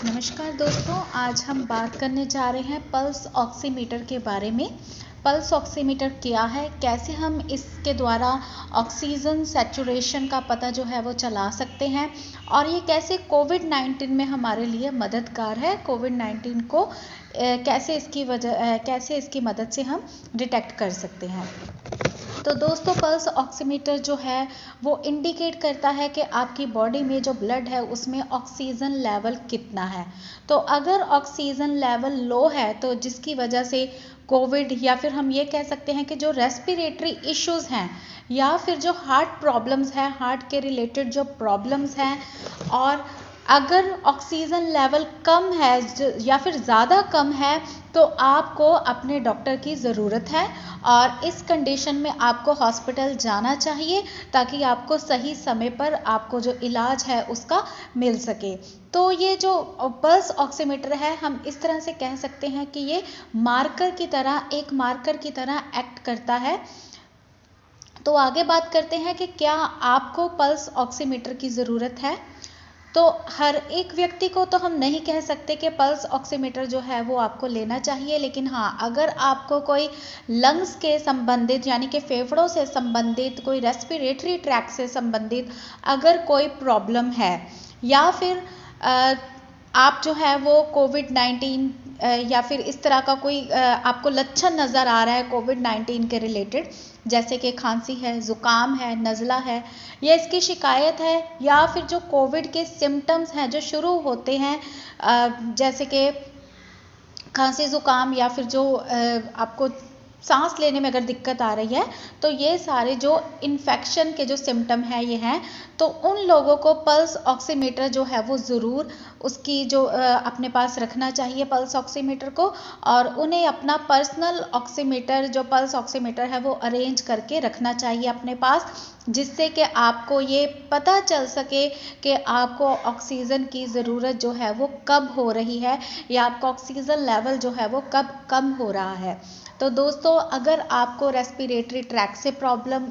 नमस्कार दोस्तों, आज हम बात करने जा रहे हैं पल्स ऑक्सीमीटर के बारे में। पल्स ऑक्सीमीटर क्या है, कैसे हम इसके द्वारा ऑक्सीजन सैचुरेशन का पता जो है वो चला सकते हैं और ये कैसे कोविड-19 में हमारे लिए मददगार है। कोविड-19 को कैसे इसकी मदद से हम डिटेक्ट कर सकते हैं। तो दोस्तों, पल्स ऑक्सीमीटर जो है वो इंडिकेट करता है कि आपकी बॉडी में जो ब्लड है उसमें ऑक्सीजन लेवल कितना है। तो अगर ऑक्सीजन लेवल लो है तो जिसकी वजह से कोविड या फिर हम ये कह सकते हैं कि जो रेस्पिरेटरी इश्यूज़ हैं या फिर जो हार्ट प्रॉब्लम्स हैं, हार्ट के रिलेटेड जो प्रॉब्लम्स हैं, और अगर ऑक्सीजन लेवल कम है या फिर ज़्यादा कम है तो आपको अपने डॉक्टर की ज़रूरत है और इस कंडीशन में आपको हॉस्पिटल जाना चाहिए ताकि आपको सही समय पर आपको जो इलाज है उसका मिल सके। तो ये जो पल्स ऑक्सीमीटर है, हम इस तरह से कह सकते हैं कि ये एक मार्कर की तरह एक्ट करता है। तो आगे बात करते हैं कि क्या आपको पल्स ऑक्सीमीटर की ज़रूरत है। तो हर एक व्यक्ति को तो हम नहीं कह सकते कि पल्स ऑक्सीमीटर जो है वो आपको लेना चाहिए, लेकिन हाँ, अगर आपको कोई लंग्स के संबंधित यानी कि फेफड़ों से संबंधित, कोई रेस्पिरेटरी ट्रैक से संबंधित अगर कोई प्रॉब्लम है या फिर आप जो है वो कोविड-19 या फिर इस तरह का कोई आपको लक्षण नज़र आ रहा है कोविड-19 के रिलेटेड, जैसे कि खांसी है, ज़ुकाम है, नज़ला है, या इसकी शिकायत है, या फिर जो कोविड के सिम्टम्स हैं जो शुरू होते हैं जैसे कि खांसी, ज़ुकाम, या फिर जो आपको सांस लेने में अगर दिक्कत आ रही है, तो ये सारे जो इन्फेक्शन के जो सिम्टम हैं ये हैं, तो उन लोगों को पल्स ऑक्सीमीटर जो है वो ज़रूर उसकी जो अपने पास रखना चाहिए पल्स ऑक्सीमीटर को, और उन्हें अपना पर्सनल ऑक्सीमीटर जो पल्स ऑक्सीमीटर है वो अरेंज करके रखना चाहिए अपने पास, जिससे कि आपको ये पता चल सके कि आपको ऑक्सीजन की ज़रूरत जो है वो कब हो रही है या आपका ऑक्सीजन लेवल जो है वो कब कम हो रहा है। तो दोस्तों, अगर आपको रेस्पिरेटरी ट्रैक से प्रॉब्लम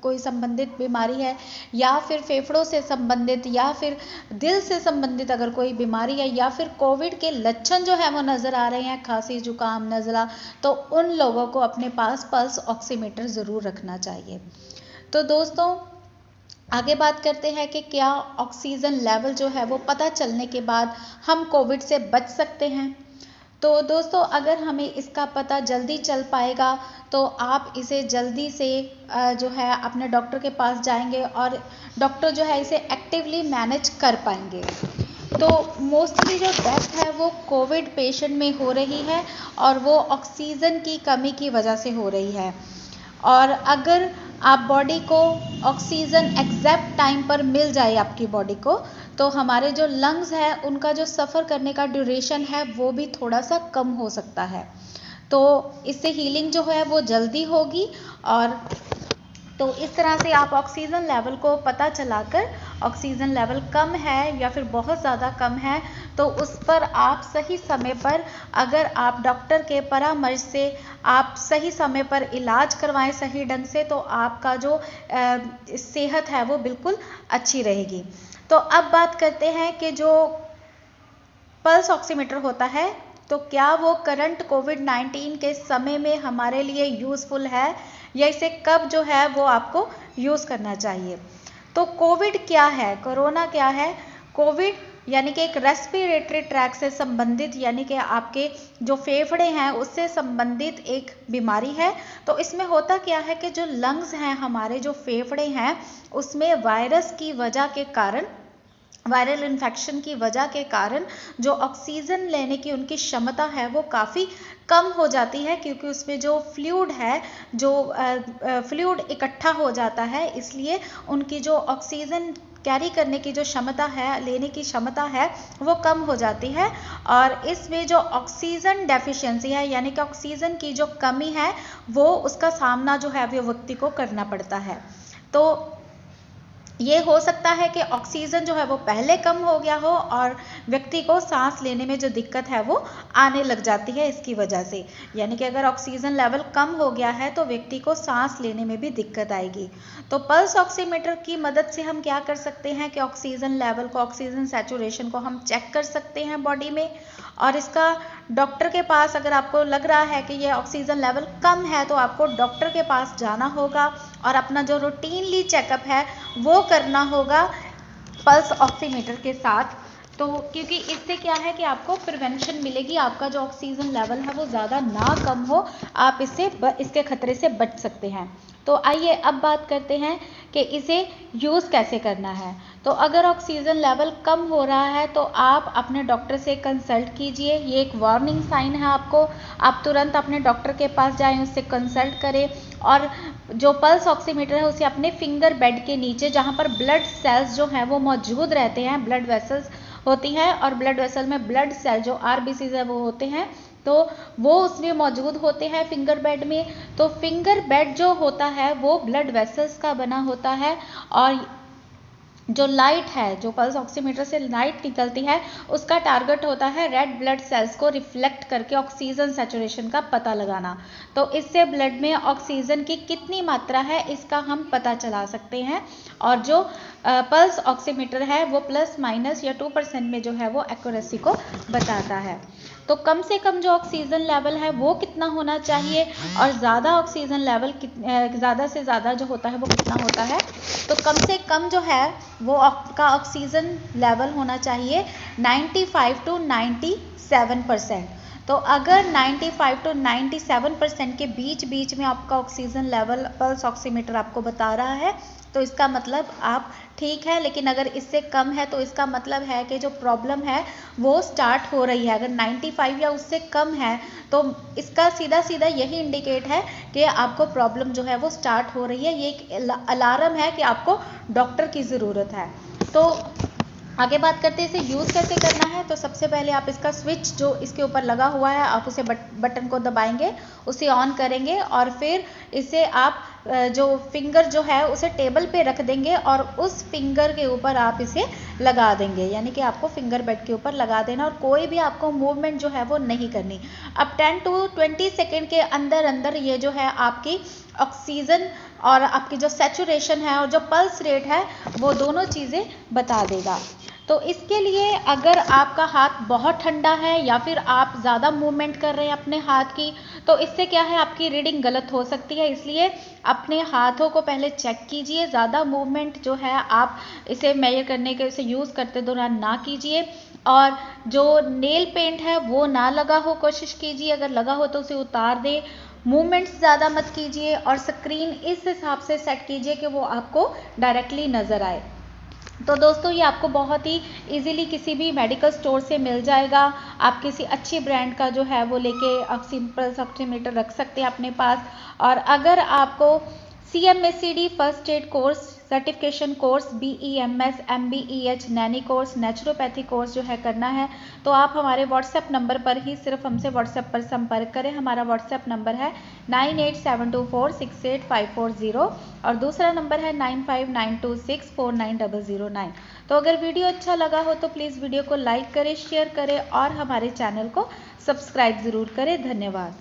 कोई संबंधित बीमारी है या फिर फेफड़ों से संबंधित या फिर दिल से संबंधित अगर कोई बीमारी है या फिर कोविड के लक्षण जो है वो नज़र आ रहे हैं, खांसी, जुकाम, नज़ला, तो उन लोगों को अपने पास पल्स ऑक्सीमीटर ज़रूर रखना चाहिए। तो दोस्तों, आगे बात करते हैं कि क्या ऑक्सीजन लेवल जो है वो पता चलने के बाद हम कोविड से बच सकते हैं। तो दोस्तों, अगर हमें इसका पता जल्दी चल पाएगा तो आप इसे जल्दी से जो है अपने डॉक्टर के पास जाएंगे और डॉक्टर जो है इसे एक्टिवली मैनेज कर पाएंगे। तो मोस्टली जो डेथ है वो कोविड पेशेंट में हो रही है और वो ऑक्सीजन की कमी की वजह से हो रही है। और अगर आप बॉडी को ऑक्सीजन एग्जैक्ट टाइम पर मिल जाए आपकी बॉडी को, तो हमारे जो लंग्स हैं उनका जो सफ़र करने का ड्यूरेशन है वो भी थोड़ा सा कम हो सकता है। तो इससे हीलिंग जो है वो जल्दी होगी। और तो इस तरह से आप ऑक्सीजन लेवल को पता चलाकर, ऑक्सीजन लेवल कम है या फिर बहुत ज़्यादा कम है, तो उस पर आप सही समय पर, अगर आप डॉक्टर के परामर्श से आप सही समय पर इलाज करवाएं सही ढंग से, तो आपका जो सेहत है वो बिल्कुल अच्छी रहेगी। तो अब बात करते हैं कि जो पल्स ऑक्सीमीटर होता है तो क्या वो करंट कोविड-19 के समय में हमारे लिए यूज़फुल है या इसे कब जो है वो आपको यूज़ करना चाहिए। तो कोविड क्या है, कोरोना क्या है। कोविड यानी कि एक रेस्पिरेटरी ट्रैक से संबंधित, यानी कि आपके जो फेफड़े हैं उससे संबंधित एक बीमारी है। तो इसमें होता क्या है कि जो लंग्स हैं, हमारे जो फेफड़े हैं, उसमें वायरस की वजह के कारण, वायरल इन्फेक्शन की वजह के कारण जो ऑक्सीजन लेने की उनकी क्षमता है वो काफ़ी कम हो जाती है, क्योंकि उसमें जो फ्लूइड है, जो फ्लूइड इकट्ठा हो जाता है, इसलिए उनकी जो ऑक्सीजन कैरी करने की जो क्षमता है, लेने की क्षमता है, वो कम हो जाती है। और इसमें जो ऑक्सीजन डेफिशिएंसी है यानी कि ऑक्सीजन की जो कमी है वो उसका सामना जो है वो व्यक्ति को करना पड़ता है। तो ये हो सकता है कि ऑक्सीजन जो है वो पहले कम हो गया हो और व्यक्ति को सांस लेने में जो दिक्कत है वो आने लग जाती है इसकी वजह से। यानी कि अगर ऑक्सीजन लेवल कम हो गया है तो व्यक्ति को सांस लेने में भी दिक्कत आएगी। तो पल्स ऑक्सीमीटर की मदद से हम क्या कर सकते हैं कि ऑक्सीजन लेवल को, ऑक्सीजन सैचुरेशन को हम चेक कर सकते हैं बॉडी में। और इसका डॉक्टर के पास, अगर आपको लग रहा है कि ये ऑक्सीजन लेवल कम है तो आपको डॉक्टर के पास जाना होगा और अपना जो रूटीनली चेकअप है वो करना होगा पल्स ऑक्सीमीटर के साथ। तो क्योंकि इससे क्या है कि आपको प्रिवेंशन मिलेगी, आपका जो ऑक्सीजन लेवल है वो ज़्यादा ना कम हो, आप इसके खतरे से बच सकते हैं। तो आइए अब बात करते हैं कि इसे यूज़ कैसे करना है। तो अगर ऑक्सीजन लेवल कम हो रहा है तो आप अपने डॉक्टर से कंसल्ट कीजिए। ये एक वार्निंग साइन है आपको, आप तुरंत अपने डॉक्टर के पास जाएं, उससे कंसल्ट करें और जो पल्स ऑक्सीमीटर है उसे अपने फिंगर बेड के नीचे, जहाँ पर ब्लड सेल्स जो हैं वो मौजूद रहते हैं, ब्लड वेसल्स होती हैं और ब्लड वेसल में ब्लड सेल जो आरबीसीज है वो होते हैं, तो वो उसमें मौजूद होते हैं फिंगर बेड में। तो फिंगर बेड जो होता है वो ब्लड वेसल्स का बना होता है और जो लाइट है, जो पल्स ऑक्सीमीटर से लाइट निकलती है, उसका टारगेट होता है रेड ब्लड सेल्स को रिफ्लेक्ट करके ऑक्सीजन सैचुरेशन का पता लगाना। तो इससे ब्लड में ऑक्सीजन की कितनी मात्रा है इसका हम पता चला सकते हैं। और जो पल्स ऑक्सीमीटर है वो प्लस माइनस या 2% में जो है वो एक्यूरेसी को बताता है। तो कम से कम जो ऑक्सीजन लेवल है वो कितना होना चाहिए और ज़्यादा ऑक्सीजन लेवल ज़्यादा से ज़्यादा जो होता है वो कितना होता है। तो कम से कम जो है वो आपका ऑक्सीजन लेवल होना चाहिए 95 to 97%। तो अगर 95 to 97% के बीच में आपका ऑक्सीजन लेवल पल्स ऑक्सीमीटर आपको बता रहा है तो इसका मतलब आप ठीक है। लेकिन अगर इससे कम है तो इसका मतलब है कि जो प्रॉब्लम है वो स्टार्ट हो रही है। अगर 95 या उससे कम है तो इसका सीधा सीधा यही इंडिकेट है कि आपको प्रॉब्लम जो है वो स्टार्ट हो रही है। ये एक अलार्म है कि आपको डॉक्टर की ज़रूरत है। तो आगे बात करते हैं इसे यूज़ कैसे करना है। तो सबसे पहले आप इसका स्विच जो इसके ऊपर लगा हुआ है आप उसे बटन को दबाएंगे, उसे ऑन करेंगे और फिर इसे आप जो फिंगर जो है उसे टेबल पे रख देंगे और उस फिंगर के ऊपर आप इसे लगा देंगे। यानी कि आपको फिंगर बेड के ऊपर लगा देना और कोई भी आपको मूवमेंट जो है वो नहीं करनी। अब 10 to 20 सेकेंड के अंदर अंदर ये जो है आपकी ऑक्सीजन और आपकी जो सैचुरेशन है और जो पल्स रेट है वो दोनों चीज़ें बता देगा। तो इसके लिए अगर आपका हाथ बहुत ठंडा है या फिर आप ज़्यादा मूवमेंट कर रहे हैं अपने हाथ की, तो इससे क्या है आपकी रीडिंग गलत हो सकती है। इसलिए अपने हाथों को पहले चेक कीजिए। ज़्यादा मूवमेंट जो है आप इसे मेजर करने के, इसे यूज़ करते दौरान ना कीजिए। और जो नेल पेंट है वो ना लगा हो, कोशिश कीजिए अगर लगा हो तो उसे उतार दें। मूवमेंट्स ज़्यादा मत कीजिए और स्क्रीन इस हिसाब से सेट कीजिए कि वो आपको डायरेक्टली नज़र आए। तो दोस्तों ये आपको बहुत ही इजीली किसी भी मेडिकल स्टोर से मिल जाएगा। आप किसी अच्छी ब्रांड का जो है वो लेके पल्स ऑक्सीमीटर रख सकते हैं अपने पास। और अगर आपको CMACD first aid course, certification course, BEMS, MBEH, Naini course, naturopathy course जो है करना है तो आप हमारे व्हाट्सएप नंबर पर ही सिर्फ हमसे व्हाट्सएप पर संपर्क करें। हमारा व्हाट्सएप नंबर है 9872468540 और दूसरा नंबर है 9592649009। तो अगर वीडियो अच्छा लगा हो तो प्लीज़ वीडियो को लाइक करें, शेयर करें और हमारे चैनल को सब्सक्राइब ज़रूर करें। धन्यवाद।